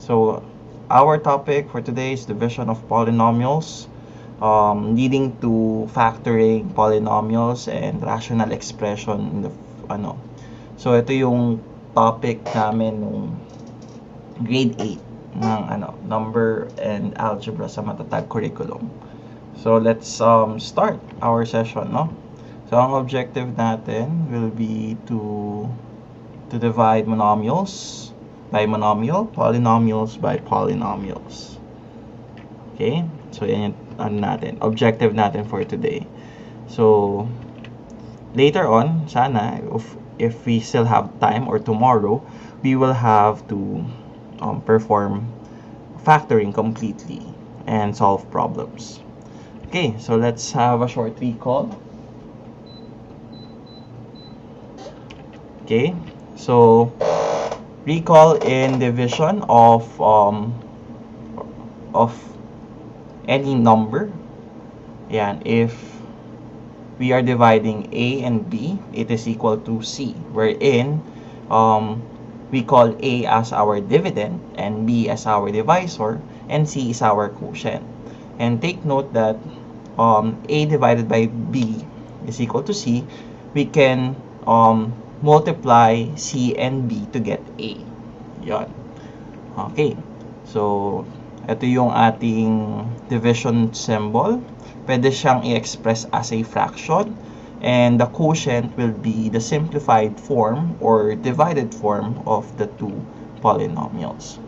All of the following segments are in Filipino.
So our topic for today is division of polynomials, leading to factoring polynomials and rational expression in the ano. So ito yung topic namin nung grade 8 ng number and algebra sa Matatag curriculum. So let's start our session, no? So ang objective natin will be to divide monomials by monomial, polynomials by polynomials. Okay? So, yan yung natin. Objective natin for today. So, later on, sana, if we still have time or tomorrow, we will have to perform factoring completely and solve problems. Okay, so let's have a short recall. Okay, so recall in division of any number. Yan, if we are dividing A and B, it is equal to C, wherein we call A as our dividend and B as our divisor and C is our quotient. And take note that A divided by B is equal to C. We can multiply C and B to get A. Yon. Okay. So, ito yung ating division symbol. Pwede siyang i-express as a fraction. And the quotient will be the simplified form or divided form of the two polynomials.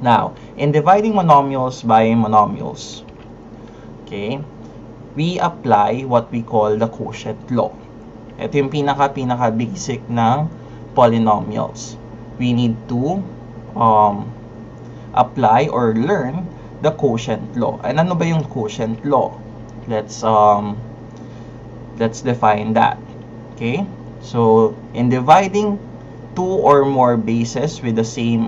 Now, in dividing monomials by monomials, okay, we apply what we call the quotient law. Ito yung pinaka-basic ng polynomials. We need to apply or learn the quotient law. And ano ba yung quotient law? Let's define that. Okay? So, in dividing two or more bases with the same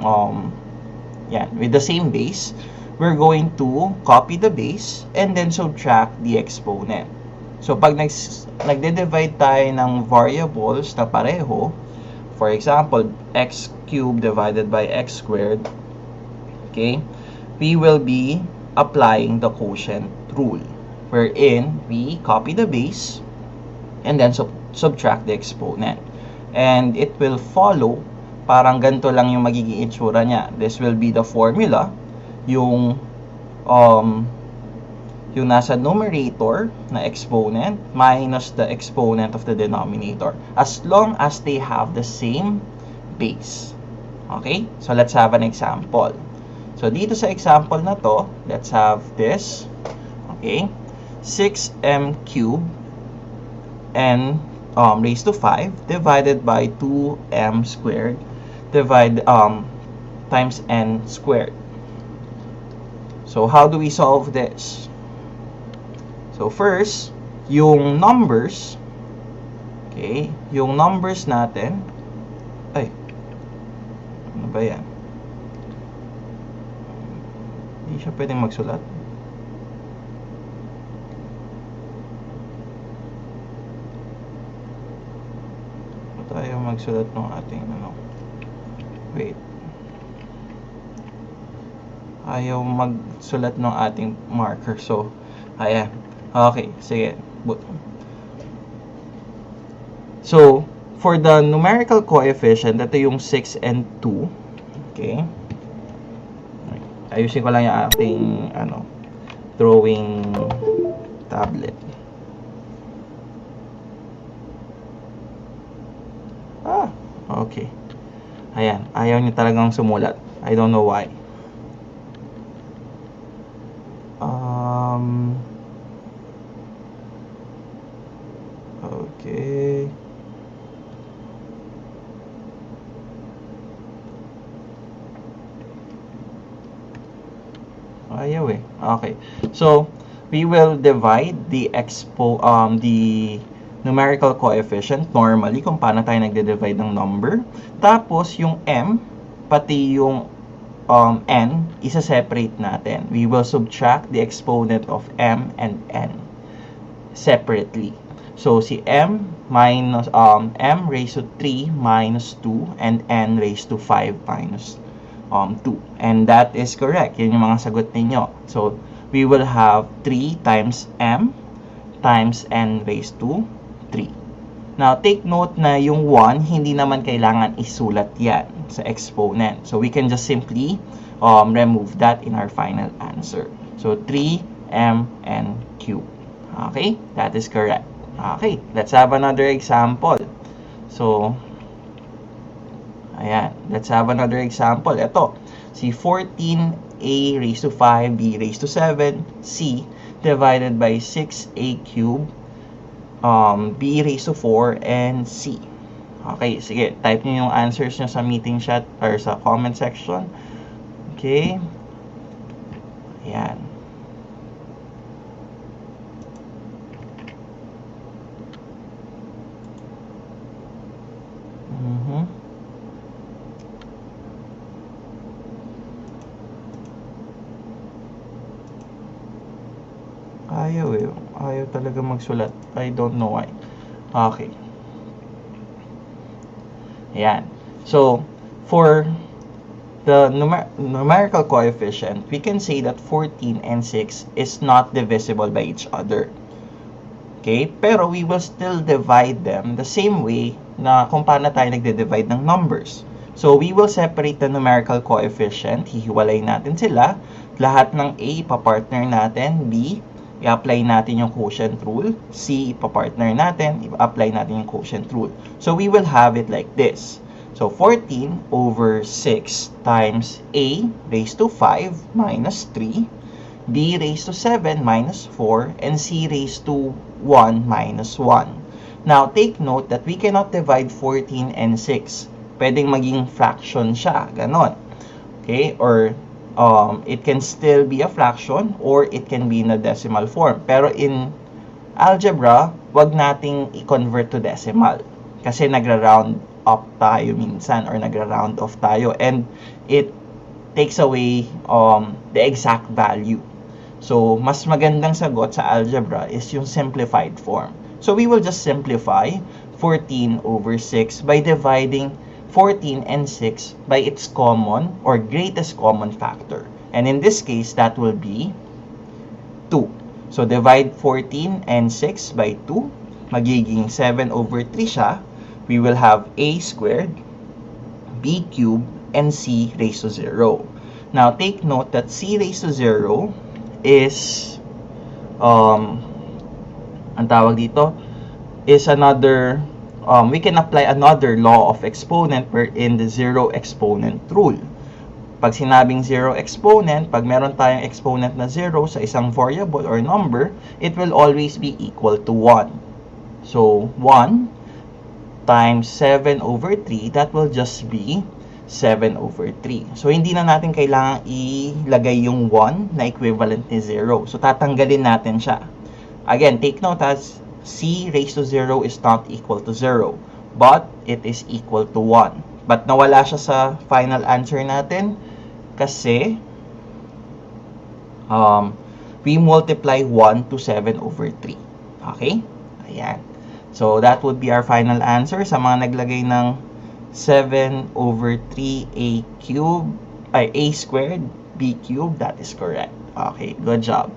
base, we're going to copy the base and then subtract the exponent. So, pag nagde-divide tayo ng variables na pareho, for example, x cubed divided by x squared, okay, we will be applying the quotient rule, wherein we copy the base and then subtract the exponent. And it will follow, parang ganito lang yung magiging itsura niya. This will be the formula, yung nasa numerator na exponent minus the exponent of the denominator, as long as they have the same base. Okay? So, let's have an example. So, dito sa example na to, let's have this. Okay? 6m cubed n raised to 5 divided by 2m squared times n squared. So, how do we solve this? So, first, yung numbers, okay, yung numbers natin, ay, ano ba yan? Hindi siya pwedeng magsulat. Ano tayo magsulat ng ating, wait. Ayaw magsulat ng ating marker. So, ayan. Okay, sige. So, for the numerical coefficient, ito yung 6 and 2. Okay. Ayusin ko lang yung ating drawing tablet. Okay. Ayan, ayaw niya talagang sumulat. I don't know why. Okay. Ayaw eh. Okay. So, we will divide the numerical coefficient normally kung paano tayo nagde-divide ng number. Tapos, yung m, pati yung n, isa-separate natin. We will subtract the exponent of m and n separately. So, si m raised to 3 minus 2 and n raised to 5 minus 2. And that is correct. Yan yung mga sagot ninyo. So, we will have 3 times m times n raised to 3. Now, take note na yung 1, hindi naman kailangan isulat yan sa exponent. So, we can just simply remove that in our final answer. So, 3mn cubed. Okay? That is correct. Okay, let's have another example. So, ayan. Let's have another example. Ito, si 14a raised to 5, b raised to 7, c divided by 6a cubed, b raised to 4, and c. Okay, sige. Type nyo yung answers nyo sa meeting chat or sa comment section. Okay. Ayan. Ayaw eh. Ayaw talaga magsulat. I don't know why. Okay. Ayan. So, for the numerical coefficient, we can say that 14 and 6 is not divisible by each other. Okay? Pero we will still divide them the same way na kung paano tayo nagde-divide ng numbers. So, we will separate the numerical coefficient. Hihiwalay natin sila. Lahat ng A, ipapartner natin. B, i-apply natin yung quotient rule. C, ipapartner natin. I-apply natin yung quotient rule. So, we will have it like this. So, 14 over 6 times A raised to 5 minus 3, B raised to 7 minus 4, and C raised to 1 minus 1. Now, take note that we cannot divide 14 and 6. Pwedeng maging fraction siya. Ganon. Okay? Or it can still be a fraction or it can be in a decimal form. Pero in algebra, wag nating i-convert to decimal. Kasi nagra-round up tayo minsan or nagra-round off tayo. And it takes away the exact value. So, mas magandang sagot sa algebra is yung simplified form. So, we will just simplify 14 over 6 by dividing 14 and 6 by its common or greatest common factor. And in this case, that will be 2. So, divide 14 and 6 by 2. Magiging 7 over 3 siya. We will have a squared, b cubed, and c raised to 0. Now, take note that c raised to 0 is, ang tawag dito, is another, we can apply another law of exponent wherein the zero exponent rule. Pag sinabing zero exponent, pag meron tayong exponent na 0 sa isang variable or number, it will always be equal to 1. So, 1 times 7 over 3, that will just be 7 over 3. So, hindi na natin kailangang ilagay yung 1 na equivalent ni 0. So, tatanggalin natin siya. Again, take note as c raised to 0 is not equal to 0, but it is equal to 1. But nawala siya sa final answer natin kasi we multiply 1 to 7 over 3. Okay? Ayan. So, that would be our final answer sa mga naglagay ng 7 over 3a cubed, ay a squared, b cubed. That is correct. Okay, good job.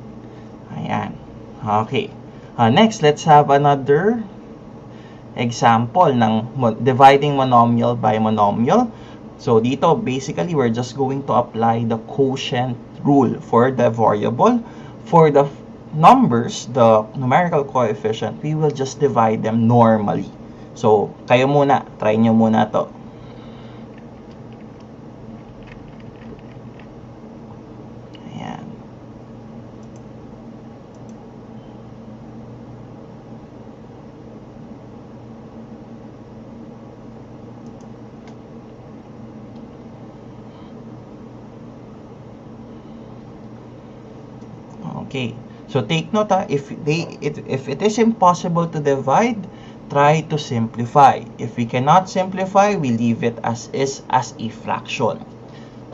Ayan. Okay. Next, let's have another example ng dividing monomial by monomial. So, dito, basically, we're just going to apply the quotient rule for the variable. For the numbers, the numerical coefficient, we will just divide them normally. So, kayo muna, try nyo muna to. Ayan. Okay. So, take note, if it is impossible to divide, try to simplify. If we cannot simplify, we leave it as is, as a fraction.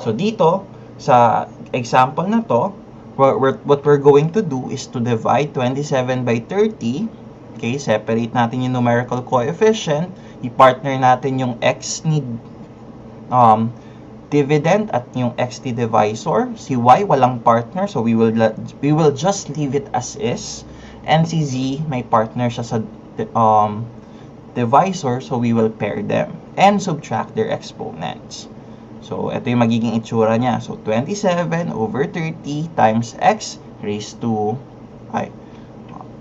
So, dito, sa example na to, what we're going to do is to divide 27 by 30. Okay, separate natin yung numerical coefficient. I-partner natin yung x ni dividend at yung xt divisor. Si y walang partner, so we will just leave it as is. And si z may partner siya sa divisor, so we will pair them and subtract their exponents. So ito yung magiging itsura niya. So 27 over 30 times x raised to,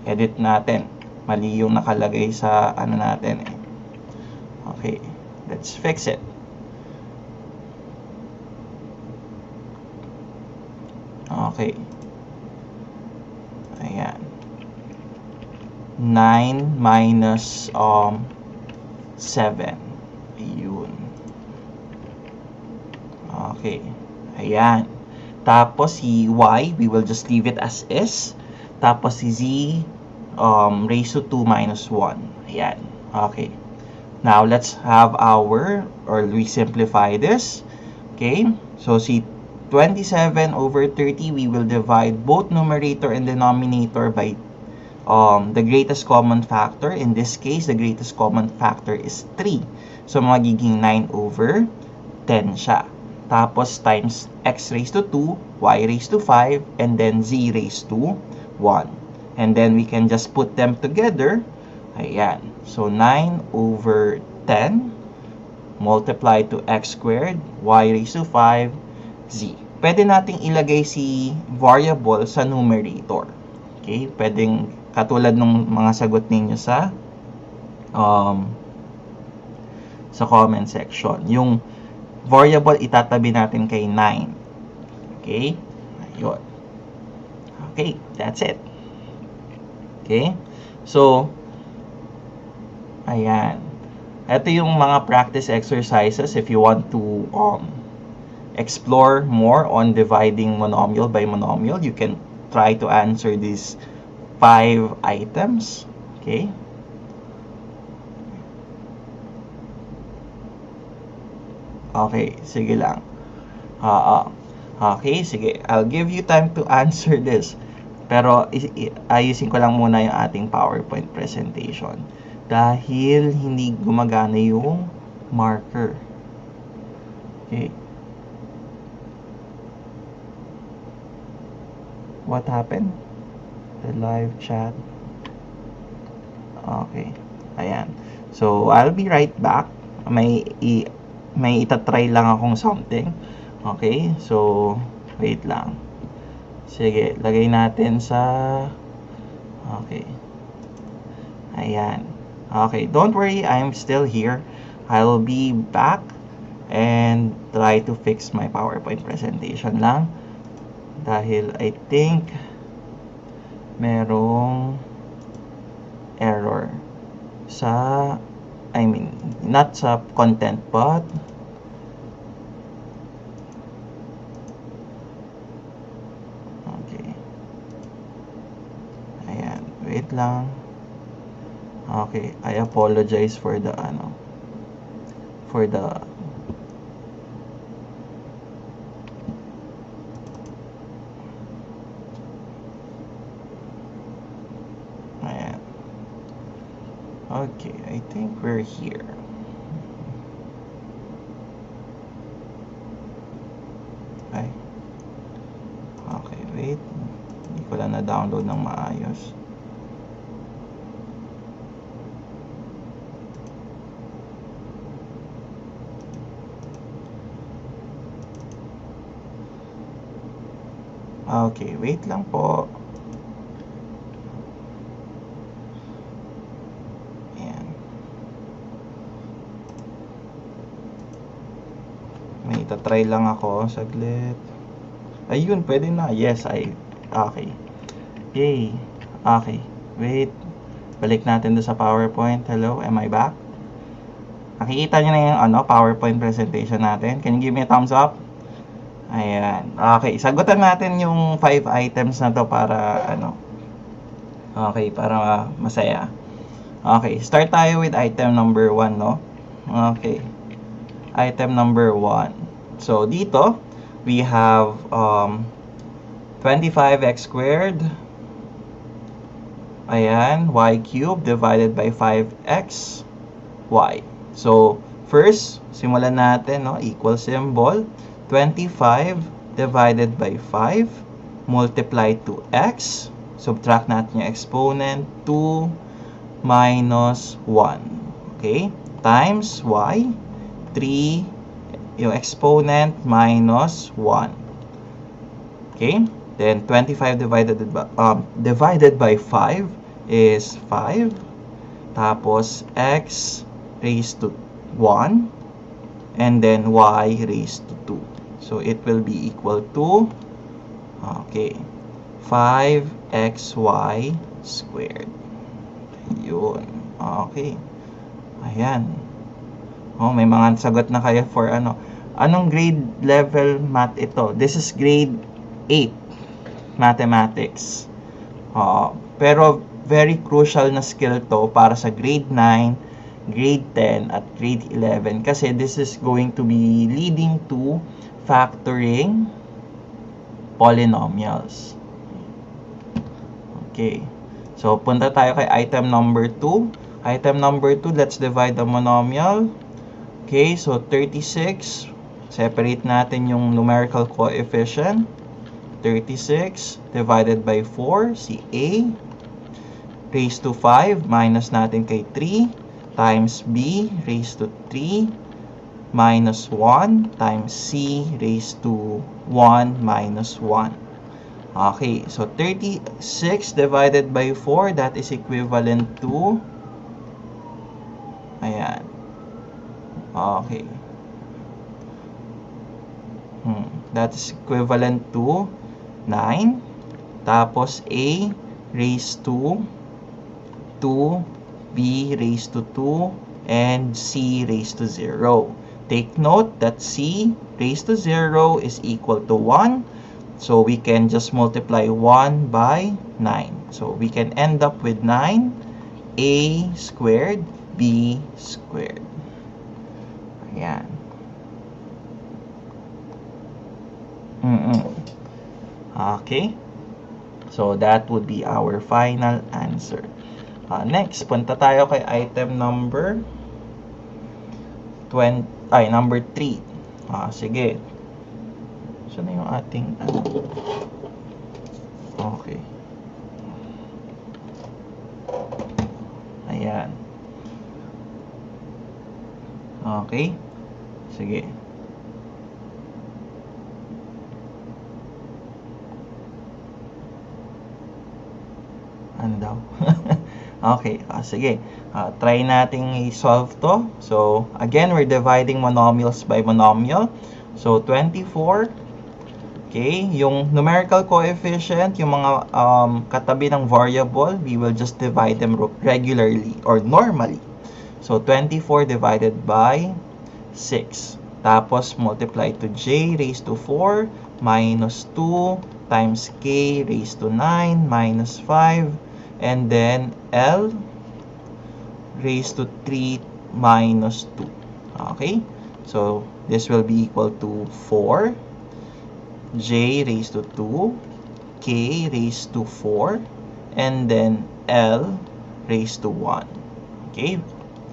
edit natin. Mali yung nakalagay sa ano natin eh. Okay, let's fix it. Okay. Ayan. 9 minus 7. Ayun. Okay. Ayan. Tapos si y, we will just leave it as is. Tapos si z, raised to 2 minus 1. Ayan. Okay. Now, let's have we simplify this. Okay. So, si 27 over 30, we will divide both numerator and denominator by the greatest common factor. In this case, the greatest common factor is 3. So, magiging 9 over 10 siya. Tapos, times x raised to 2, y raised to 5, and then z raised to 1. And then, we can just put them together. Ayan. So, 9 over 10 multiplied to x squared, y raised to 5, z. Pwede nating ilagay si variable sa numerator. Okay? Pwedeng katulad ng mga sagot ninyo sa comment section. Yung variable itatabi natin kay 9. Okay? Ayun. Okay, that's it. Okay? So, ayan. Ito yung mga practice exercises if you want to explore more on dividing monomial by monomial. You can try to answer these 5 items. Okay? Okay, sige lang. Okay, sige. I'll give you time to answer this. Pero ayusin ko lang muna yung ating PowerPoint presentation. Dahil hindi gumagana yung marker. Okay. What happened? The live chat. Okay. Ayan. So, I'll be right back. May itatry lang akong something. Okay. So, wait lang. Sige. Lagay natin sa... Okay. Ayan. Okay, don't worry, I'm still here. I'll be back and try to fix my PowerPoint presentation lang. Dahil I think merong error sa, not sa content, but okay. Ayan, wait lang. Okay, I apologize for the ayan. Okay, I think we're here. Okay, wait. Hindi ko lang na-download ng maayos. Okay, wait lang po. Ayan. May itatry lang ako. Saglit. Ayun, pwede na. Yes, okay. Yay. Okay. Wait. Balik natin doon sa PowerPoint. Hello, am I back? Nakikita nyo na yung PowerPoint presentation natin. Can you give me a thumbs up? Ayan. Okay, sagutan natin yung 5 items na to para okay, para masaya. Okay, start tayo with item number 1, no? Okay. Item number 1. So, dito, we have 25x squared. Ayan, y cubed divided by 5x y. So, First, simulan natin, no? Equal symbol. 25 divided by 5 multiply to x. Subtract natin yung exponent. 2 minus 1. Okay? Times y. 3 yung exponent minus 1. Okay? Then 25 divided by 5 is 5. Tapos x raised to 1. And then y raised to 2. So it will be equal to, okay, 5xy squared. Yun. Okay. Ayan. Oh, may mga sagot na kayo for ano. Anong grade level math ito? This is grade 8 mathematics. Pero very crucial na skill to para sa grade 9, grade 10, at grade 11. Kasi this is going to be leading to factoring polynomials. Okay. So, punta tayo kay item number 2. Item number 2, let's divide the monomial. Okay, so 36. Separate natin yung numerical coefficient. 36 divided by 4, si A. Raised to 5, minus natin kay 3. Times B raised to 3 minus 1 times C raised to 1 minus 1. Okay, so 36 divided by 4, that is equivalent to, ayan. Okay. That is equivalent to 9. Tapos A raised to 2, B raised to 2, and C raised to 0. Take note that C raised to 0 is equal to 1. So we can just multiply 1 by 9. So we can end up with 9, A squared, B squared. Ayan. Okay. So that would be our final answer. Next, punta tayo kay item number 3. Sige. Saan na yung ating okay. Ayan. Okay. Sige. Ano daw? Okay, sige. Try nating i-solve to. So, again, we're dividing monomials by monomial. So, 24. Okay, yung numerical coefficient, yung mga katabi ng variable, we will just divide them regularly or normally. So, 24 divided by 6. Tapos, multiply to j raised to 4 minus 2 times k raised to 9 minus 5. And then L raised to 3 minus 2. Okay? So, this will be equal to 4. J raised to 2. K raised to 4. And then L raised to 1. Okay?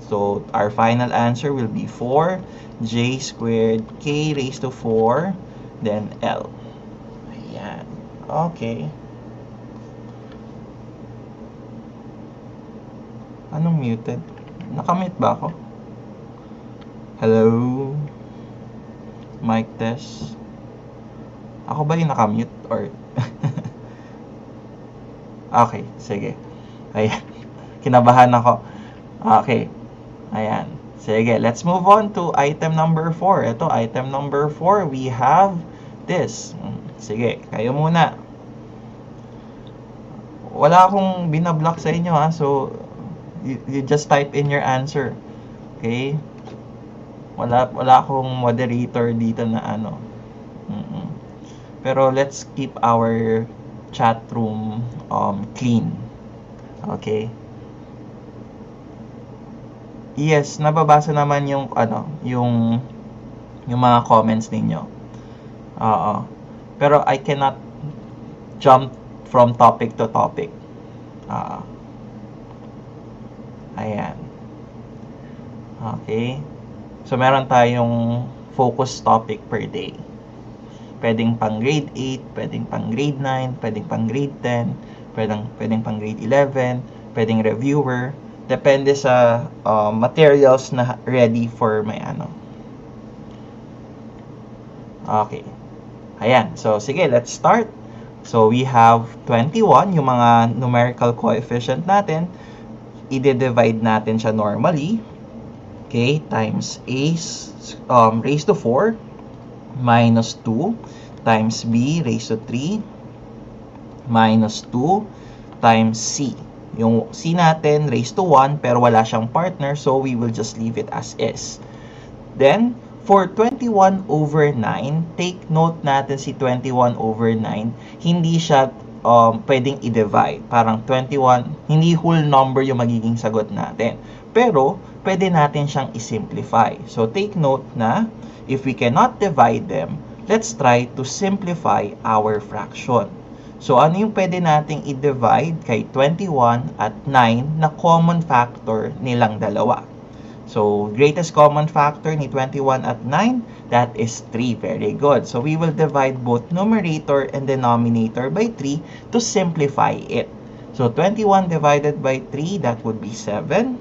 So, our final answer will be 4. J squared. K raised to 4. Then L. Ayan. Okay. Anong muted? Nakamute ba ako? Hello? Mic test. Ako ba yung nakamute? Or okay, sige. Ayan. Kinabahan ako. Okay. Ayan. Sige, let's move on to item number 4. Ito, item number 4, we have this. Sige, kayo muna. Wala akong binablock sa inyo, ha? So, you just type in your answer. Okay? Wala akong moderator dito na ano. Pero let's keep our chat room clean. Okay? Yes, nababasa naman yung ano, yung mga comments ninyo. Pero I cannot jump from topic to topic. Ayan. Okay. So, meron tayong focus topic per day. Pwedeng pang grade 8, pwedeng pang grade 9, pwedeng pang grade 10, pwedeng pang grade 11, pwedeng reviewer. Depende sa materials na ready for my ano. Okay. Ayan. So, sige, let's start. So, we have 21, yung mga numerical coefficient natin. I-divide natin siya normally. Okay, times a raised to 4 minus 2 times b raised to 3 minus 2 times c. Yung c natin raised to 1 pero wala siyang partner, so we will just leave it as is. Then, for 21 over 9, take note natin si 21 over 9, hindi siya pwedeng i-divide. Parang 21, hindi whole number yung magiging sagot natin. Pero, pwede natin siyang i-simplify. So, take note na, if we cannot divide them, let's try to simplify our fraction. So, ano yung pwede nating i-divide kay 21 at 9 na common factor nilang dalawa? So, greatest common factor ni 21 at 9, that is 3. Very good. So, we will divide both numerator and denominator by 3 to simplify it. So, 21 divided by 3, that would be 7,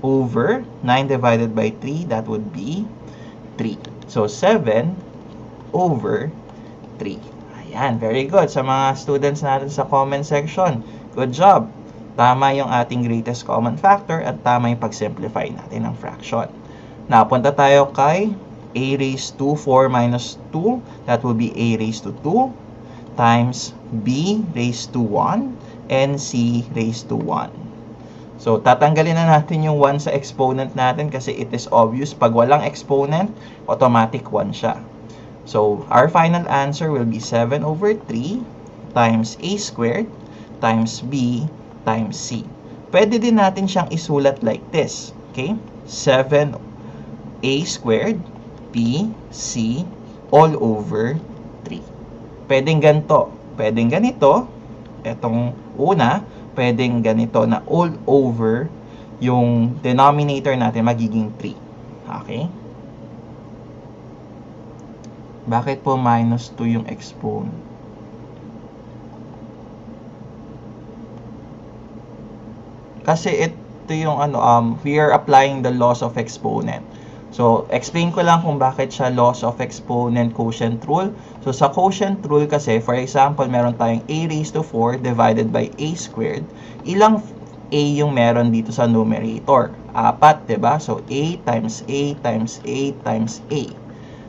over 9 divided by 3, that would be 3. So, 7 over 3. Ayan, very good. Sa mga students natin sa comment section, good job. Tama yung ating greatest common factor at tama yung pag-simplify natin ng fraction. Napunta tayo kay a raised to 4 minus 2. That will be a raised to 2 times b raised to 1 and c raised to 1. So, tatanggalin na natin yung 1 sa exponent natin kasi it is obvious. Pag walang exponent, automatic 1 siya. So, our final answer will be 7 over 3 times a squared times b times c. Pwede din natin siyang isulat like this. Okay? 7a squared b c all over 3. Pwedeng ganito. Pwedeng ganito. Itong una, pwedeng ganito na all over yung denominator natin magiging 3. Okay? Bakit po minus 2 yung exponent? Kasi ito yung we are applying the laws of exponent. So, explain ko lang kung bakit siya laws of exponent quotient rule. So, sa quotient rule kasi, for example, meron tayong a raised to 4 divided by a squared. Ilang a yung meron dito sa numerator? 4, diba? So, a times a times a times a.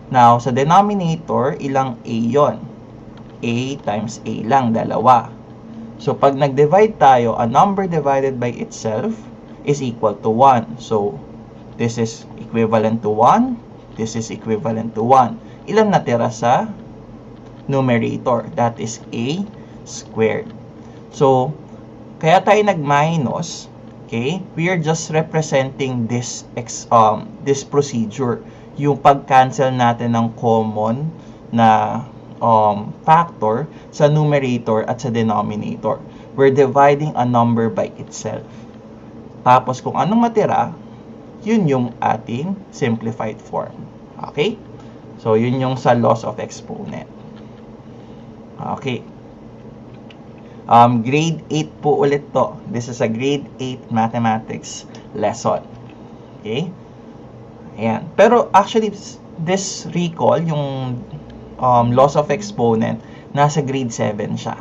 Now, sa denominator, ilang a yon? A times a lang, 2. So, pag nag-divide tayo, a number divided by itself is equal to 1. So, this is equivalent to 1. This is equivalent to 1. Ilan natira sa numerator? That is a squared. So, kaya tayo nag-minus, okay? We are just representing this procedure. Yung pag-cancel natin ng common na factor sa numerator at sa denominator. We're dividing a number by itself. Tapos kung anong matira, yun yung ating simplified form. Okay? So, yun yung sa laws of exponent. Okay. Grade 8 po ulit to. This is a grade 8 mathematics lesson. Okay? Ayan. Pero actually, this recall, yung laws of exponent, nasa grade 7 siya.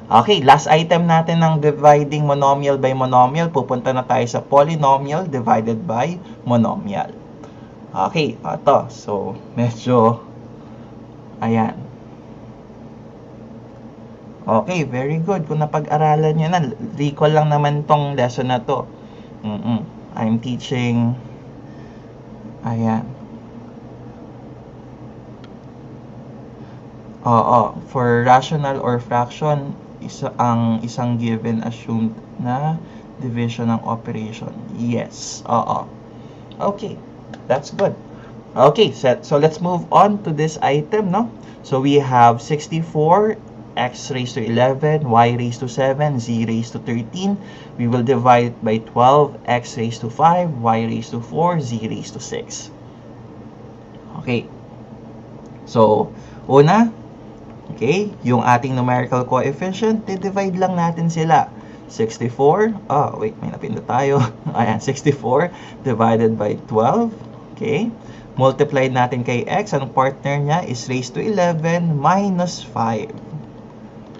Okay, last item natin ng dividing monomial by monomial. Pupunta na tayo sa polynomial divided by monomial. Okay, ito. So, medyo, ayan. Okay, very good. Kung napag-aralan nyo na, recall lang naman tong lesson na to. I'm teaching, ayan. For rational or fraction, isang given assumed na division ng operation. Yes. Okay. That's good. Okay, so let's move on to this item, no? So we have 64 x raised to 11, y raised to 7, z raised to 13. We will divide it by 12, x raised to 5, y raised to 4, z raised to 6. Okay. So, una, okay, yung ating numerical coefficient, divide lang natin sila. 64, wait, may napindot tayo. Ayan, 64 divided by 12. Okay. Multiplied natin kay x, anong partner niya is raised to 11 minus 5.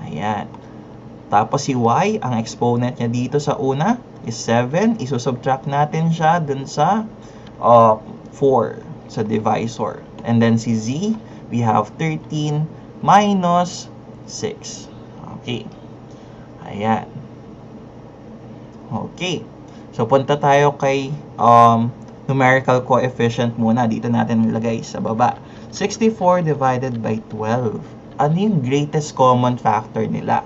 Ayan. Tapos si y, ang exponent niya dito sa una is 7. Isusubtract natin siya dun sa 4 sa divisor. And then si z, we have 13 minus 6. Okay. Ayan. Okay. So, punta tayo kay numerical coefficient muna. Dito natin nilagay sa baba. 64 divided by 12. Ano yung greatest common factor nila?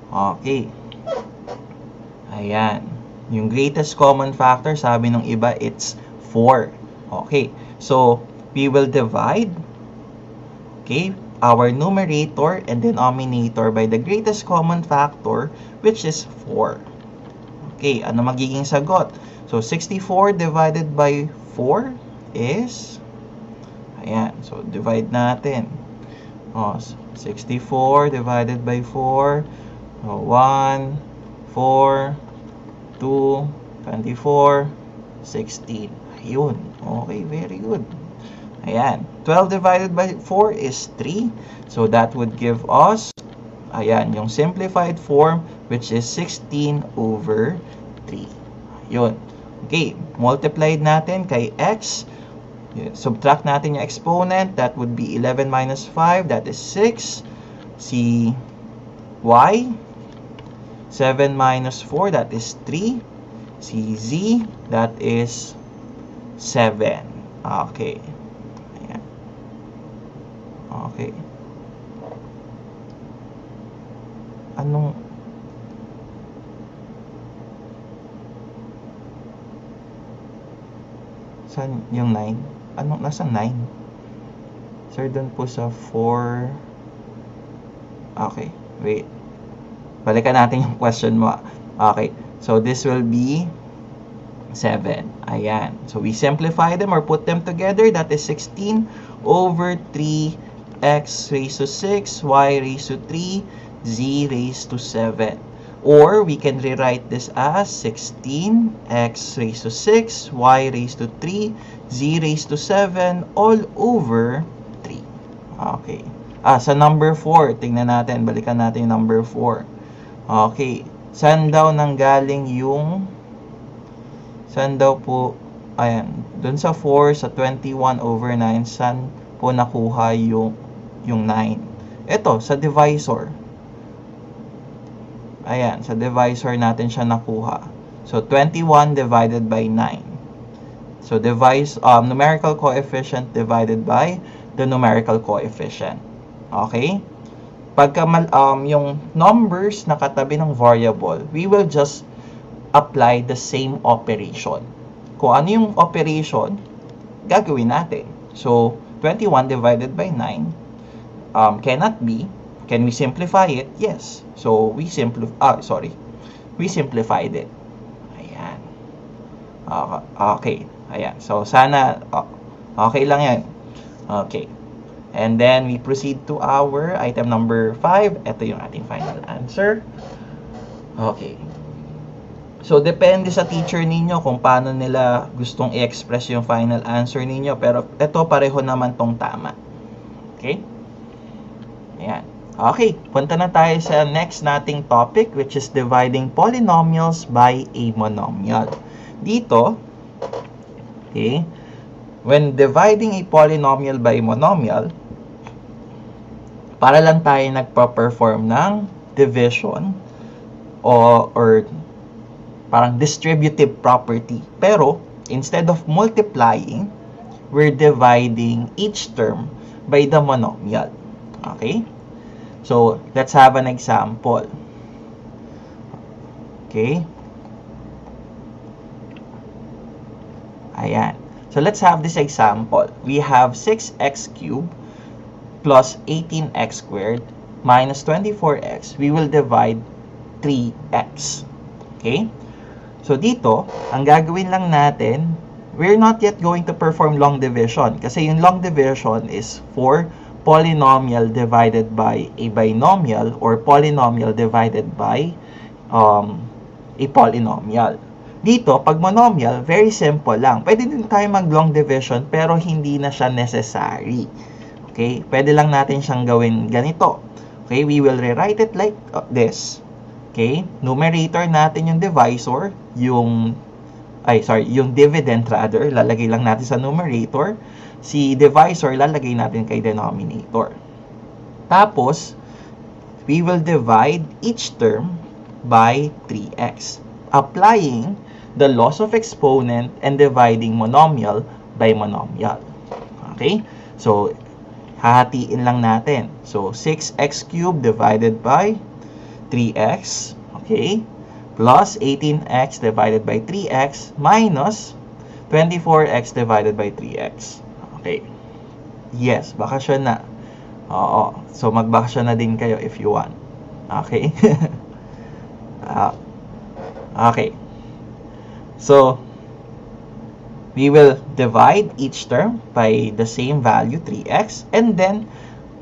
Okay. Ayan. Yung greatest common factor, sabi ng iba, it's 4. Okay. So, we will divide, okay, our numerator and denominator by the greatest common factor, which is 4. Okay. Ano magiging sagot? So, 64 divided by 4 is, ayan, so divide natin. 64 divided by 4, 1, 4, 2, 24, 16. Ayun, okay, very good. Ayan, 12 divided by 4 is 3. So, that would give us, ayan, yung simplified form, which is 16 over 3. Ayun. Okay, multiplied natin kay x. Subtract natin yung exponent. That would be 11 minus 5. That is 6. Si y. 7 minus 4. That is 3. Si z. That is 7. Okay. Ayan. Okay. Anong... Saan yung 9? Anong nasa 9? Sir, doon po sa 4. Okay, wait. Balikan natin yung question mo. Okay, so this will be 7. Ayan. So we simplify them or put them together. That is 16 over 3 x raised to 6, y raised to 3, z raised to 7. Or we can rewrite this as 16 x raised to 6, y raised to 3, z raised to 7 all over 3. Okay. Sa number 4, tingnan natin, balikan natin yung number 4. Okay. Saan daw nanggaling yung, saan daw po, ayan, dun sa 4, sa 21 over 9, saan po nakuha yung 9? Ito, sa divisor. Ayan, sa divisor natin siya nakuha. So, 21 divided by 9. So, numerical coefficient divided by the numerical coefficient. Okay? Pagka yung numbers na katabi ng variable, we will just apply the same operation. Kung ano yung operation, gagawin natin. So, 21 divided by 9 cannot be. Can we simplify it? Yes. So, we simplified it. Ayan. Okay. Ayan. So, sana, okay lang yan. Okay. And then, we proceed to our item number 5. Ito yung ating final answer. Okay. So, depende sa teacher ninyo kung paano nila gustong i-express yung final answer ninyo. Pero, ito pareho naman tong tama. Okay? Ayan. Okay, punta na tayo sa next nating topic, which is dividing polynomials by a monomial. Dito, okay, when dividing a polynomial by a monomial, para lang tayo nagpa-perform ng division or parang distributive property. Pero, instead of multiplying, we're dividing each term by the monomial. Okay? So, let's have an example. Okay? Ayan. So, let's have this example. We have 6x cubed plus 18x squared minus 24x, we will divide 3x. Okay? So dito, ang gagawin lang natin, we're not yet going to perform long division kasi yung long division is for polynomial divided by a binomial or polynomial divided by a polynomial. Dito, pag monomial, very simple lang. Pwede din tayo mag long division pero hindi na siya necessary. Okay? Pwede lang natin siyang gawin ganito. Okay? We will rewrite it like this. Okay? Numerator natin yung divisor, yung dividend rather, lalagay lang natin sa numerator. Si divisor, lalagay natin kay denominator. Tapos, we will divide each term by 3x. Applying the laws of exponent and dividing monomial by monomial. Okay? So, hahatiin lang natin. So, 6x cubed divided by 3x. Okay? Plus 18x divided by 3x minus 24x divided by 3x. Okay. Yes, bakasyon na. Oo. So, magbakasyon na din kayo if you want. Okay? Okay. So, we will divide each term by the same value, 3x, and then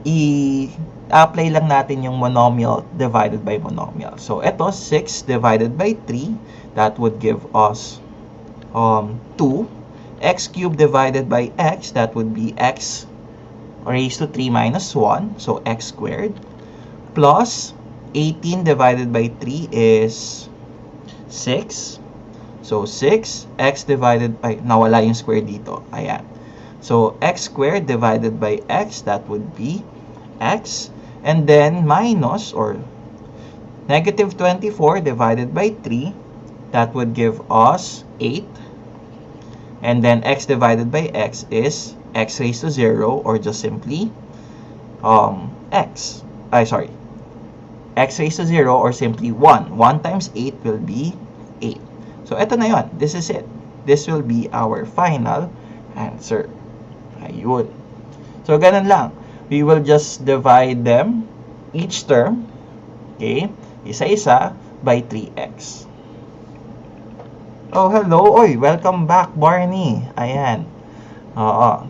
i-apply lang natin yung monomial divided by monomial. So, ito, 6 divided by 3, that would give us 2. X cubed divided by x, that would be x raised to 3 minus 1, so x squared, plus 18 divided by 3 is 6. So, 6, x divided by, nawala yung square dito. Ayan. So, x squared divided by x, that would be x. And then, minus or negative 24 divided by 3, that would give us 8. And then, x divided by x is x raised to 0 or just simply x raised to 0 or simply 1. 1 times 8 will be 8. So, ito na yun. This is it. This will be our final answer. Ayun. So, ganun lang. We will just divide them, each term, okay, isa-isa, by 3x. Oh, hello. Oy, welcome back, Barney. Ayan. Oo.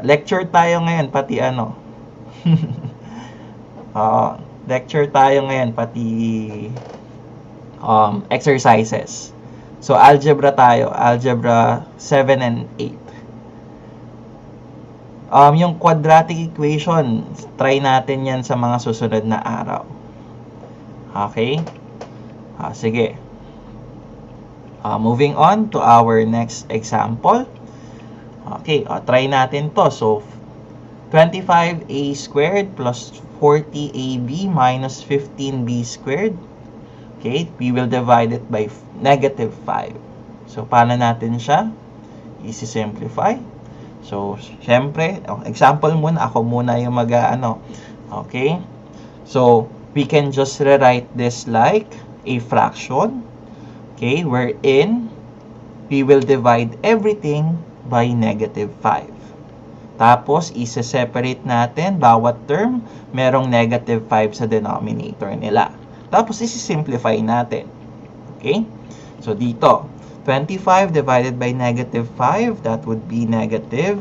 Lecture tayo ngayon, pati ano. Lecture tayo ngayon, pati exercises. So, algebra tayo. Algebra 7 and 8. Yung quadratic equation, try natin yan sa mga susunod na araw. Okay? Sige. Moving on to our next example. Okay, try natin to. So, 25a squared plus 40ab minus 15b squared. Okay, we will divide it by negative 5. So, paano natin siya i-simplify? So, syempre, example muna, ako muna yung mag-ano. Okay? So, we can just rewrite this like a fraction. Okay, wherein we will divide everything by negative 5. Tapos, isa-separate natin bawat term, merong negative 5 sa denominator nila. Tapos, isi-simplify natin. Okay? So, dito, 25 divided by negative 5, that would be negative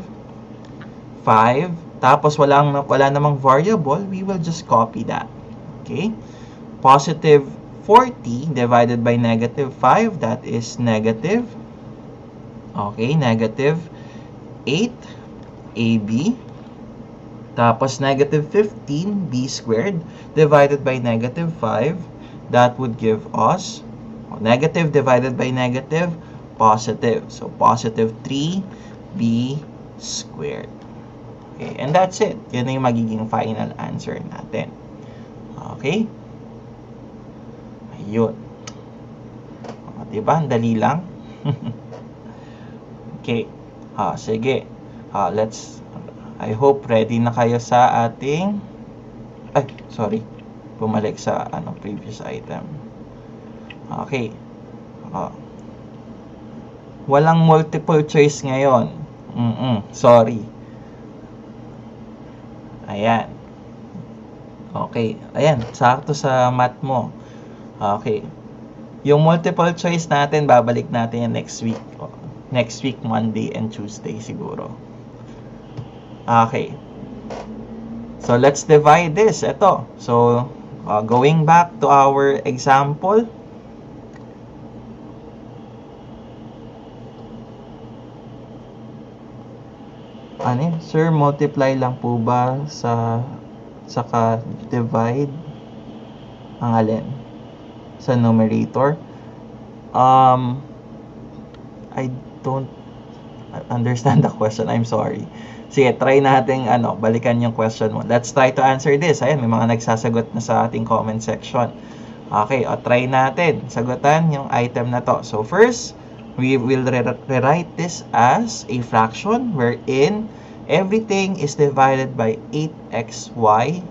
5. Tapos, wala namang variable, we will just copy that. Okay? Positive 40 divided by negative 5, that is negative. Okay, negative 8ab. Tapos, negative 15b squared divided by negative 5, that would give us negative divided by negative, positive. So, positive 3b squared. Okay, and that's it. Yan na yung magiging final answer natin. Okay? Ayun. Diba? Ang dali lang. Okay. Sige. I hope ready na kayo sa ating bumalik sa previous item. Okay. Walang multiple choice ngayon. Sorry. Ayan. Okay, ayan, sakto sa math mo. Okay. Yung multiple choice natin, babalik natin yan next week. Next week, Monday and Tuesday siguro. Okay. So, let's divide this. Ito. So, going back to our example. Ano yun? Sir, multiply lang po ba sa saka divide ang alin? Sa numerator? I don't understand the question. I'm sorry. Sige, try natin balikan yung question mo. Let's try to answer this. Ayan, may mga nagsasagot na sa ating comment section. Okay, try natin. Sagutan yung item na to. So first, we will rewrite this as a fraction wherein everything is divided by 8xy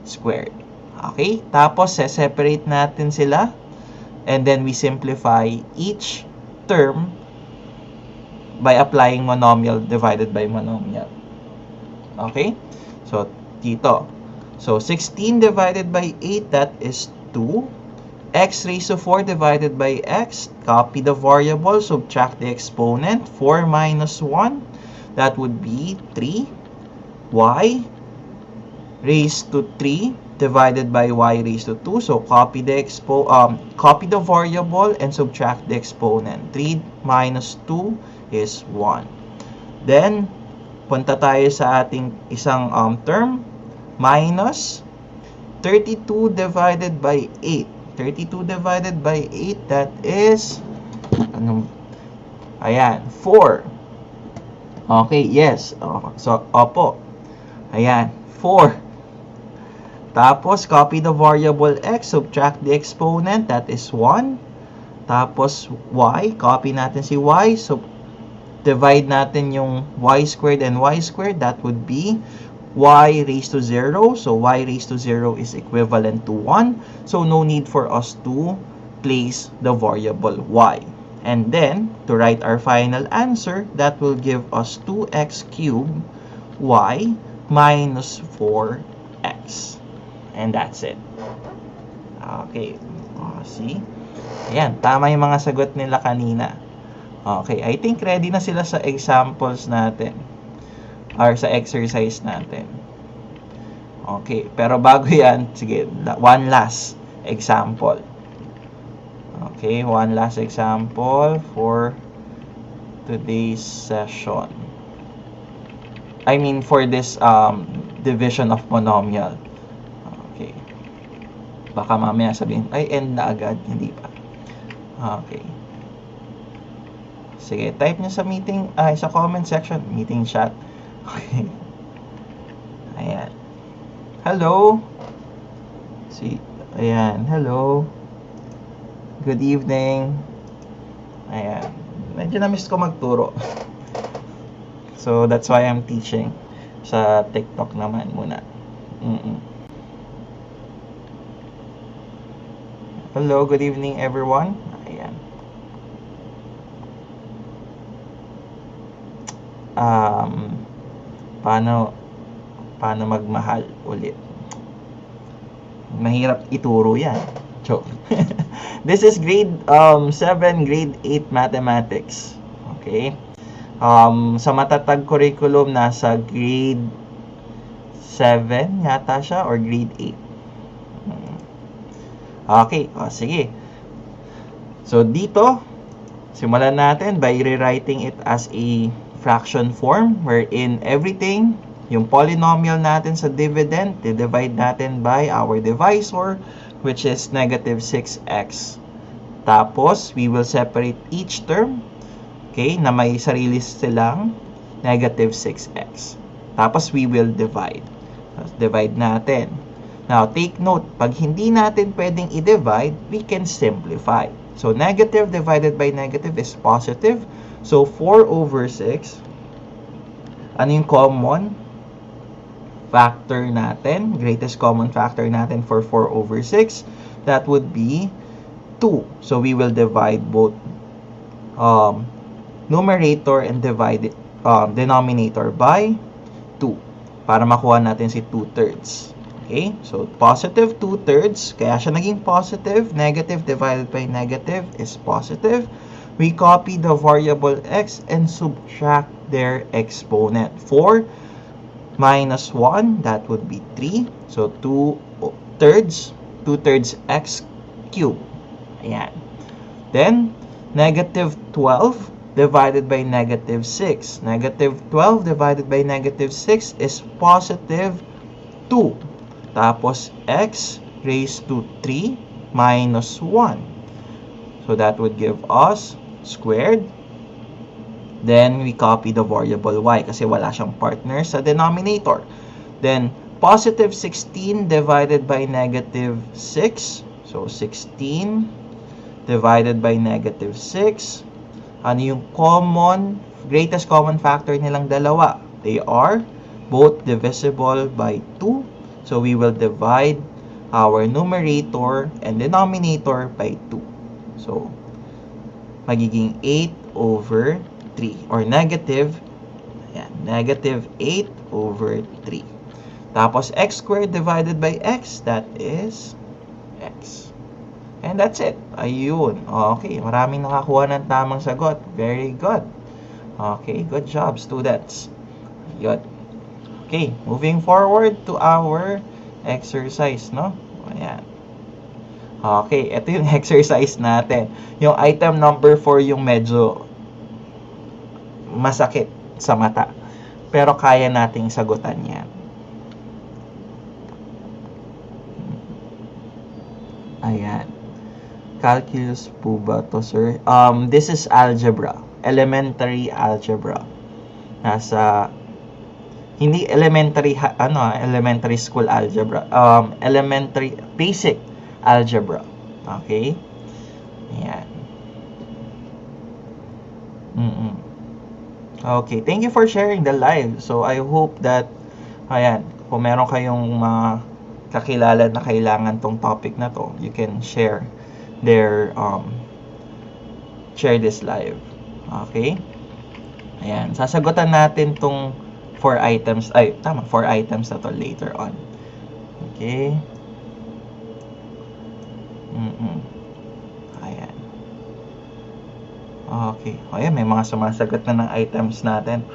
squared. Okay? Tapos, separate natin sila. And then, we simplify each term by applying monomial divided by monomial. Okay? So, dito. So, 16 divided by 8, that is 2. X raised to 4 divided by x. Copy the variable, subtract the exponent. 4 minus 1, that would be 3. Y raised to 3 divided by y raised to 2. So, copy the variable and subtract the exponent. 3 minus 2 is 1. Then, punta tayo sa ating isang term. Minus 32 divided by 8. 32 divided by 8, that is, ayan, 4. Okay, yes. So, opo. Ayan, 4. Tapos, copy the variable x, subtract the exponent, that is 1. Tapos, y, copy natin si y, so, divide natin yung y squared and y squared, that would be y raised to 0. So, y raised to 0 is equivalent to 1. So, no need for us to place the variable y. And then, to write our final answer, that will give us 2x cubed y minus 4x. And that's it. Okay. See? Ayan, tama yung mga sagot nila kanina. Okay, I think ready na sila sa examples natin. Or sa exercise natin. Okay, pero bago yan, sige, one last example. Okay, one last example for today's session. I mean, for this division of monomial. Okay. Baka mamaya sabihin, ay, end na agad. Hindi pa. Okay. Sige, type nyo sa meeting, sa comment section, meeting chat. Okay. Ayan. Hello. Ayan. Hello. Good evening. Ayan. Medyo na-miss ko magturo. So, that's why I'm teaching sa TikTok naman muna. Hello, good evening everyone. Ayan. Paano magmahal ulit? Mahirap ituro yan. Joke. This is grade 7, grade 8 mathematics. Okay? Sa matatag curriculum, nasa grade 7 yata siya or grade 8. Okay, sige. So, dito, simulan natin by rewriting it as a fraction form wherein everything, yung polynomial natin sa dividend, divide natin by our divisor, which is negative 6x. Tapos, we will separate each term, okay, na may sarili silang negative 6x. Tapos, we will divide. Divide natin. Now, take note, pag hindi natin pwedeng i-divide, we can simplify. So, negative divided by negative is positive. So, 4 over 6. Ano yung common factor natin? Greatest common factor natin for 4 over 6. That would be 2. So, we will divide both numerator and denominator by 2. Para makuha natin si 2/3. Okay, so positive 2/3, kaya siya naging positive. Negative divided by negative is positive. We copy the variable x and subtract their exponent. 4 minus 1, that would be 3. So 2/3, 2/3 x cubed. Ayan. Then, negative 12 divided by negative 6. Negative 12 divided by negative 6 is positive 2. Tapos, x raised to 3 minus 1. So, that would give us squared. Then, we copy the variable y kasi wala siyang partner sa denominator. Then, positive 16 divided by negative 6. So, 16 divided by negative 6. Ano yung greatest common factor nilang dalawa? They are both divisible by 2. So, we will divide our numerator and denominator by 2. So, magiging 8 over 3. Or negative 8 over 3. Tapos, x squared divided by x, that is x. And that's it. Ayun. Okay, maraming nakakuha ng tamang sagot. Very good. Okay, good job, students. Yun. Okay, moving forward to our exercise, no? Ayan. Okay, ito yung exercise natin. Yung item number 4 yung medyo masakit sa mata. Pero kaya nating sagutan yan. Ayan. Calculus po ba to, sir? This is algebra. Elementary algebra. Nasa hindi elementary elementary school algebra. Elementary basic algebra. Okay? Ayan. Okay, thank you for sharing the live. So I hope that ayan, kung meron kayong mga kakilala na kailangan tong topic na to, you can share share this live. Okay? Ayan, sasagutan natin tong 4 items na to later on. Okay? Ayan. Okay. Ayan, may mga sumasagot na ng items natin.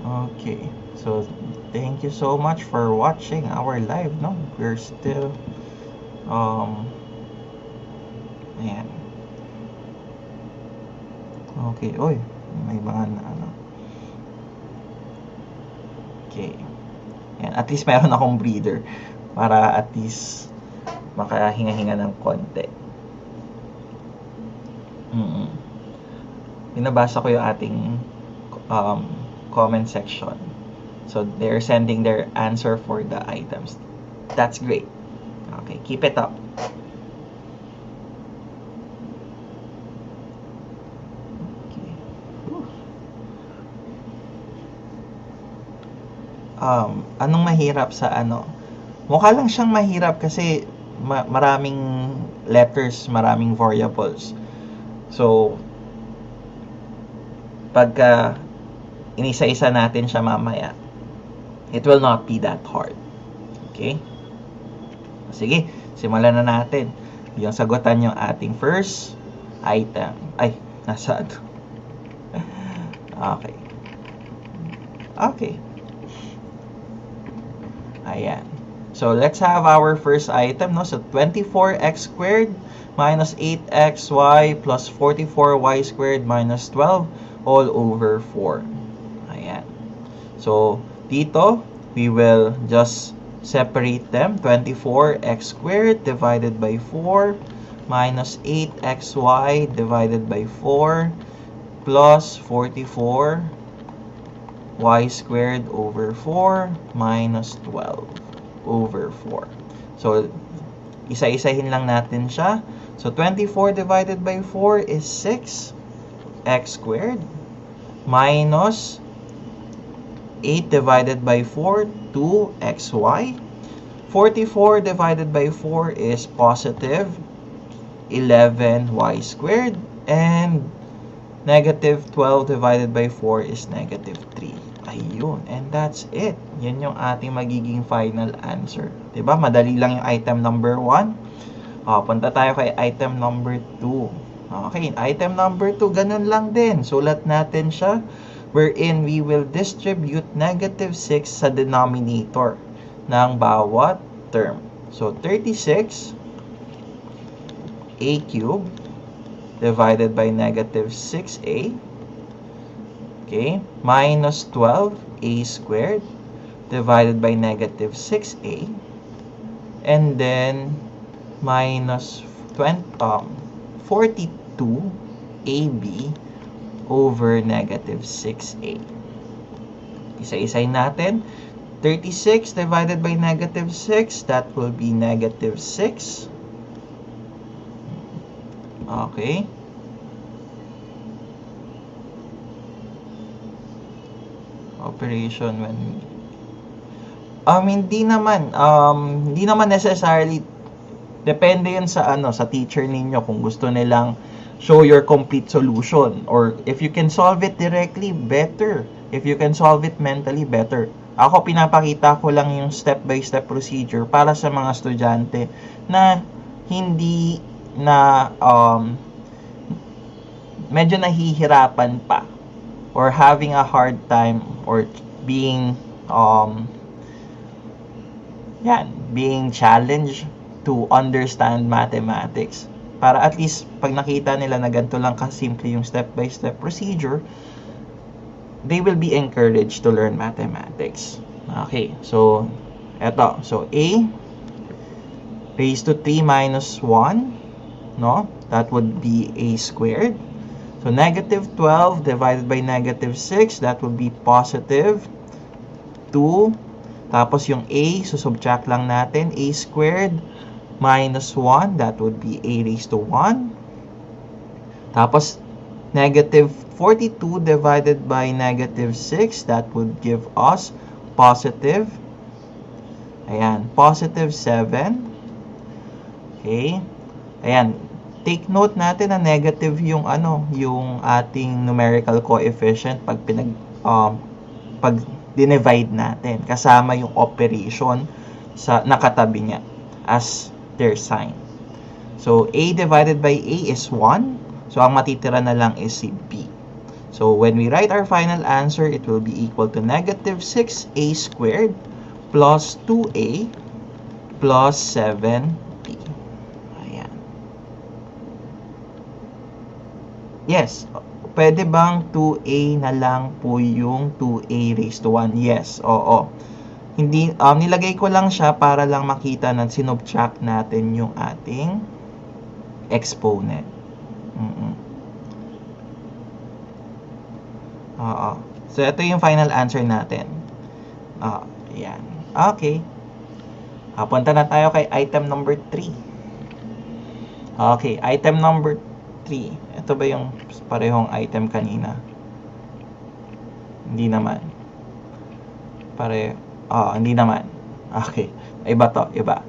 Okay. So, thank you so much for watching our live, no? We're still ayan. Okay, oy, may mga okay. Ayan, at least meron akong breather para at least makahinga-hinga ng konti. Binabasa ko yung ating comment section. So, they're sending their answer for the items. That's great. Okay, keep it up. Okay. Anong mahirap sa ano? Mukha lang siyang mahirap kasi maraming letters, maraming variables. So, pagka inisa-isa natin siya mamaya, it will not be that hard. Okay? Sige, simulan na natin. Yung sagutan yung ating first item. Ay, nasaan? Okay. Okay. Ayan. So, let's have our first item, no? So, 24x squared minus 8xy plus 44y squared minus 12 all over 4. Ayan. So, dito, we will just separate them. 24x squared divided by 4 minus 8xy divided by 4 plus 44 y squared over 4 minus 12 over 4. So, isa-isahin lang natin siya. So, 24 divided by 4 is 6x squared minus 8 divided by 4, 2xy. 44 divided by 4 is positive 11y squared. And negative 12 divided by 4 is negative 3. Ayun. And that's it. Yan yung ating magiging final answer. Diba? Madali lang yung item number 1. Punta tayo kay item number 2. Okay, item number 2, ganun lang din. Sulat natin siya wherein we will distribute -6 sa denominator ng bawat term. So, 36 a cubed divided by -6a. Okay, minus 12a squared divided by -6a. And then, minus 42ab over -6a. Isa-isay natin. 36 divided by -6, that will be -6. Okay. Operation when hindi naman necessarily, depende yun sa sa teacher ninyo kung gusto nilang show your complete solution, or if you can solve it directly, better. If you can solve it mentally, better. Ako, pinapakita ko lang yung step-by-step procedure para sa mga estudyante na hindi na medyo nahihirapan pa or having a hard time or being being challenged to understand mathematics. Para at least pag nakita nila na ganito lang kasimple yung step-by-step procedure, they will be encouraged to learn mathematics. Okay, so eto. So a raised to 3 minus 1, no? That would be a squared. So -12 divided by -6, that would be positive 2. Tapos yung a, susubtract lang natin, a squared minus 1, that would be a raised to 1. Tapos, -42 divided by -6, that would give us positive, positive 7. Okay. Ayan, take note natin na negative yung yung ating numerical coefficient pag pag dinivide natin, kasama yung operation sa nakatabi niya as their sign. So, a divided by a is 1. So, ang matitira na lang is si b. So, when we write our final answer, it will be equal to -6a squared plus 2a plus 7b. Ayan. Yes. Pwede bang 2a na lang po yung 2a raised to 1? Yes. Oo. Hindi, nilagay ko lang siya para lang makita na sinubtract natin yung ating exponent. Oo. So, ito yung final answer natin. Yan. Okay. Punta na tayo kay item number 3. Okay, item number 3. Ito ba yung parehong item kanina? Hindi naman. Hindi naman. Okay. Iba to. Iba.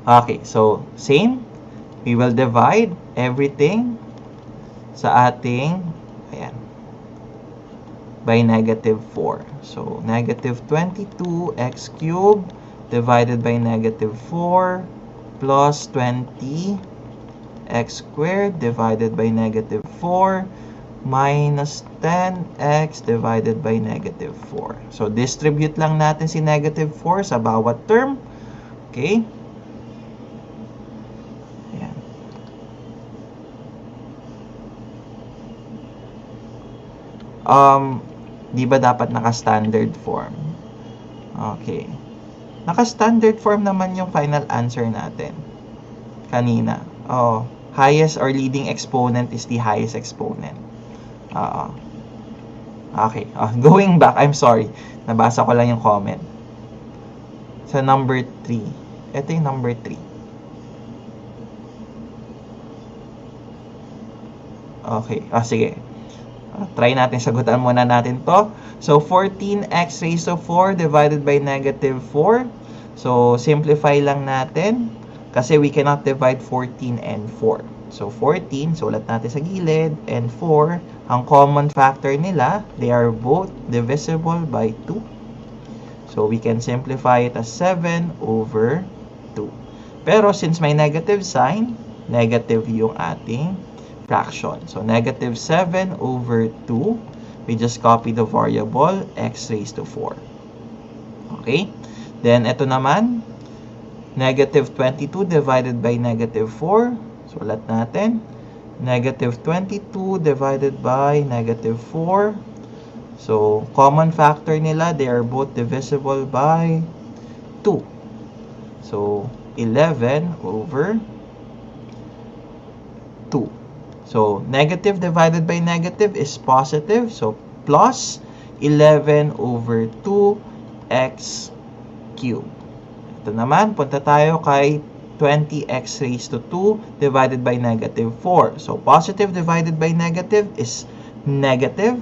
Okay. So, same. We will divide everything sa ating, by -4. So, -22x cubed divided by -4 plus 20x squared divided by -4 minus 10x divided by -4. So, distribute lang natin si -4 sa bawat term. Okay? Ayan. Di ba dapat naka-standard form? Okay. Naka-standard form naman yung final answer natin kanina. Highest or leading exponent is the highest exponent. Okay. Going back, I'm sorry. Nabasa ko lang yung comment. Sa number 3. Ito yung number 3. Okay. Sige. Try natin. Sagutan muna natin to. So, 14x raised to 4 divided by -4. So, simplify lang natin. Kasi we cannot divide 14 and 4. So, 14, sulat natin sa gilid, and 4, ang common factor nila, they are both divisible by 2. So, we can simplify it as 7 over 2. Pero, since may negative sign, negative yung ating fraction. So, negative 7 over 2. We just copy the variable x raised to 4. Okay? Then, ito naman, negative 22 divided by negative 4. So, ulit natin. Negative 22 divided by negative 4. So, common factor nila, they are both divisible by 2. So, 11 over 2. So, negative divided by negative is positive. So, plus 11 over 2x cubed. Ito naman, punta tayo kay 20x raised to 2 divided by negative 4. So, positive divided by negative is negative.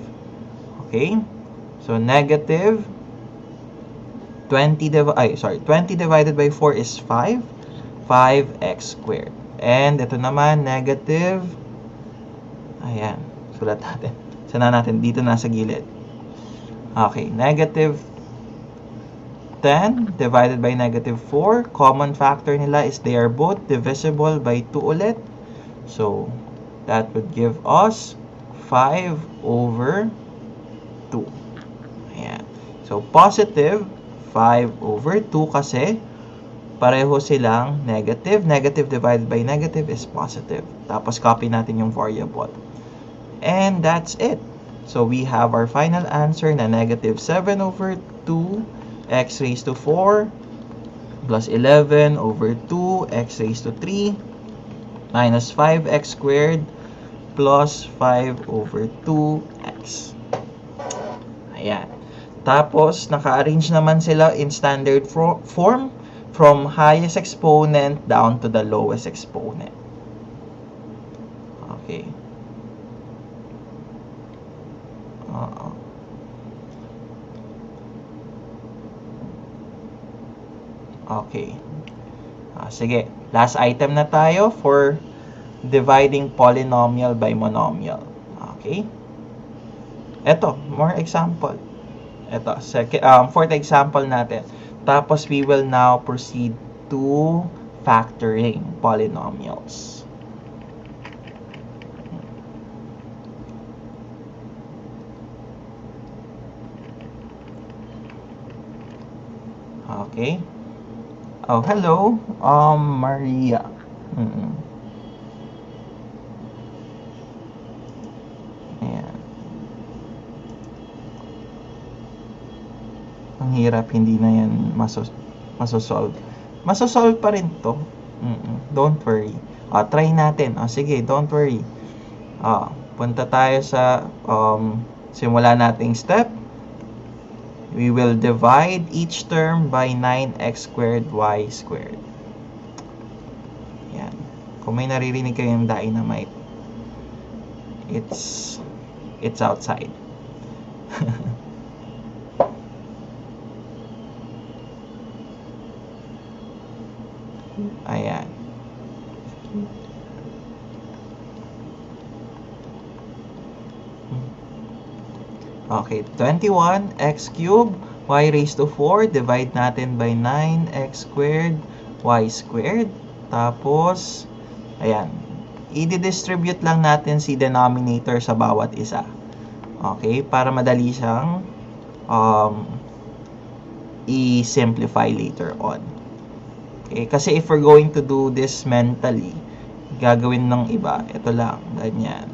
Okay? So, negative 20 divided by 4 is 5. 5x squared. And ito naman, negative, ayan, sulat natin. Sana natin, dito na sa gilid. Okay, negative 10 divided by negative 4. Common factor nila is they are both divisible by 2 ulit. So, that would give us 5 over 2. Ayan. So, positive 5 over 2 kasi pareho silang negative. Negative divided by negative is positive. Tapos, copy natin yung variable. And that's it. So, we have our final answer na negative 7 over 2 x raised to 4 plus 11 over 2 x raised to 3 minus 5x squared plus 5 over 2x. Ayan. Tapos, naka-arrange naman sila in standard form from highest exponent down to the lowest exponent. Okay. Okay. Sige. Last item na tayo for dividing polynomial by monomial. Okay. Ito, more example. Ito, fourth example natin. Tapos, we will now proceed to factoring polynomials. Okay. Oh, hello, Maria. Ayan. Ang hirap, hindi na yan masosolve. Masosolve pa rin to. Don't worry. Try natin. Sige, don't worry. Punta tayo sa simula nating step. We will divide each term by 9x squared y squared. Yan. Kung may naririnig kayong dynamite, it's outside. Ayan. Okay, 21x cubed y raised to 4. Divide natin by 9x squared y squared. Tapos, ayan. I-distribute lang natin si denominator sa bawat isa. Okay, para madali siyang i-simplify later on. Okay, kasi if we're going to do this mentally, gagawin ng iba, ito lang, ganyan.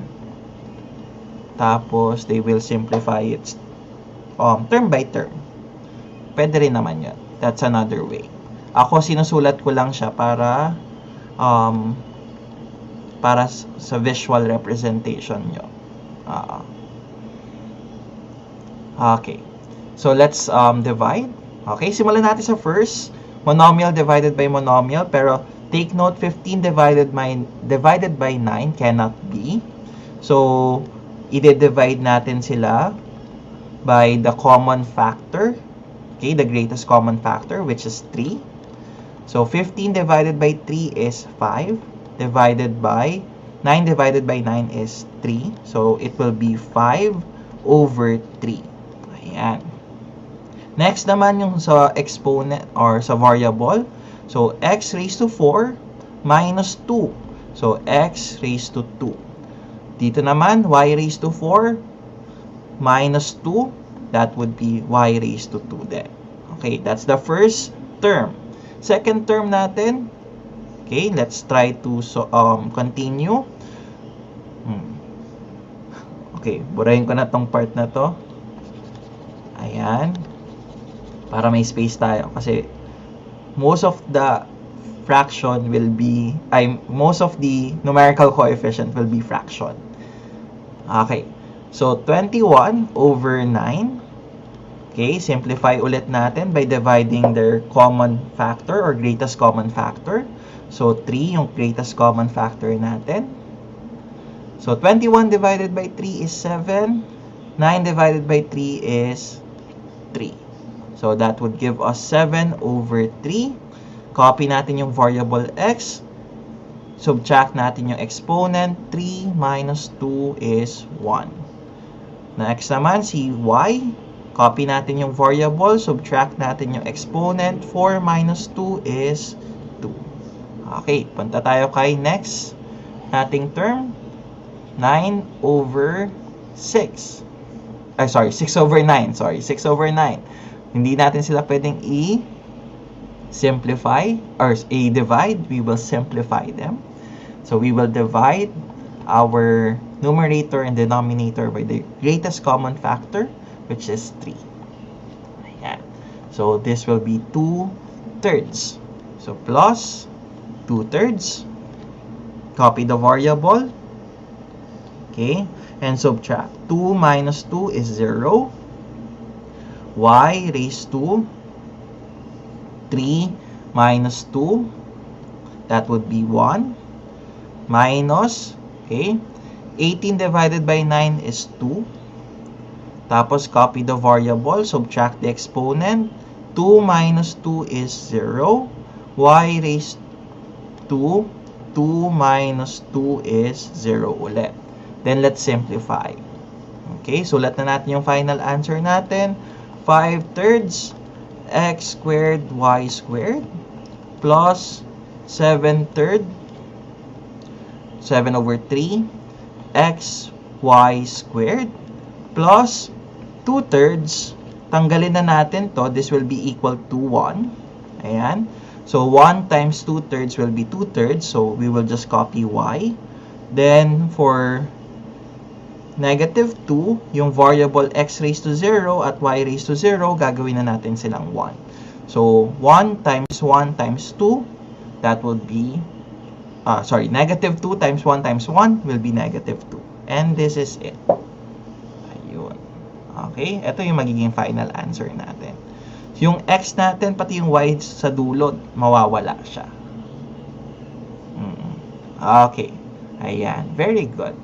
Tapos, they will simplify it term by term. Pwede rin naman yun. That's another way. Ako, sinusulat ko lang siya para sa visual representation nyo. Okay. So, let's divide. Okay, simulan natin sa first. Monomial divided by monomial. Pero, take note, 15 divided by 9 cannot be. So, i-divide natin sila by the common factor. Okay, the greatest common factor, which is 3. So, 15 divided by 3 is 5. 9 divided by 9 is 3. So, it will be 5 over 3. Ayan. Next naman yung sa exponent or sa variable. So, x raised to 4 minus 2. So, x raised to 2. Dito naman, y raised to 4 minus 2. That would be y raised to 2 then. Okay, that's the first term. Second term natin. Okay, let's try to continue. Okay, burahin ko na tong part na to. Ayan. Para may space tayo. Kasi most of the fraction will be, most of the numerical coefficient will be fraction. Okay. So, 21 over 9. Okay, simplify ulit natin by dividing their common factor or greatest common factor. So, 3 yung greatest common factor natin. So, 21 divided by 3 is 7. 9 divided by 3 is 3. So, that would give us 7 over 3. Copy natin yung variable x. Subtract natin yung exponent. 3 minus 2 is 1. Next naman, si y. Copy natin yung variable. Subtract natin yung exponent. 4 minus 2 is 2. Okay, punta tayo kay next nating term. 9 over 6. 6 over 9. 6 over 9. Hindi natin sila pwedeng i-simplify or i-divide. We will simplify them. So, we will divide our numerator and denominator by the greatest common factor, which is 3. Ayan. So, this will be 2/3. So, plus 2/3. Copy the variable. Okay, and subtract. 2 minus 2 is 0. Y raised to 3 minus 2. That would be 1. Minus, okay, 18 divided by 9 is 2. Tapos, copy the variable. Subtract the exponent. 2 minus 2 is 0. Y raised to 2 minus 2 is 0 ulit. Then, let's simplify. Okay, sulat na natin yung final answer natin. 5/3 x squared y squared plus 7/3 7 over 3 x y squared plus 2/3. Tanggalin na natin to. This will be equal to 1. Ayan. So, 1 times 2/3 will be 2/3. So, we will just copy y. Then, for negative 2, yung variable x raised to 0 at y raised to 0, gagawin na natin silang 1. So, 1 times 1 times 2, that would be, negative 2 times 1 times 1 will be negative 2. And this is it. Ayun. Okay, ito yung magiging final answer natin. Yung x natin, pati yung y sa dulot, mawawala siya. Okay. Ayan. Very good.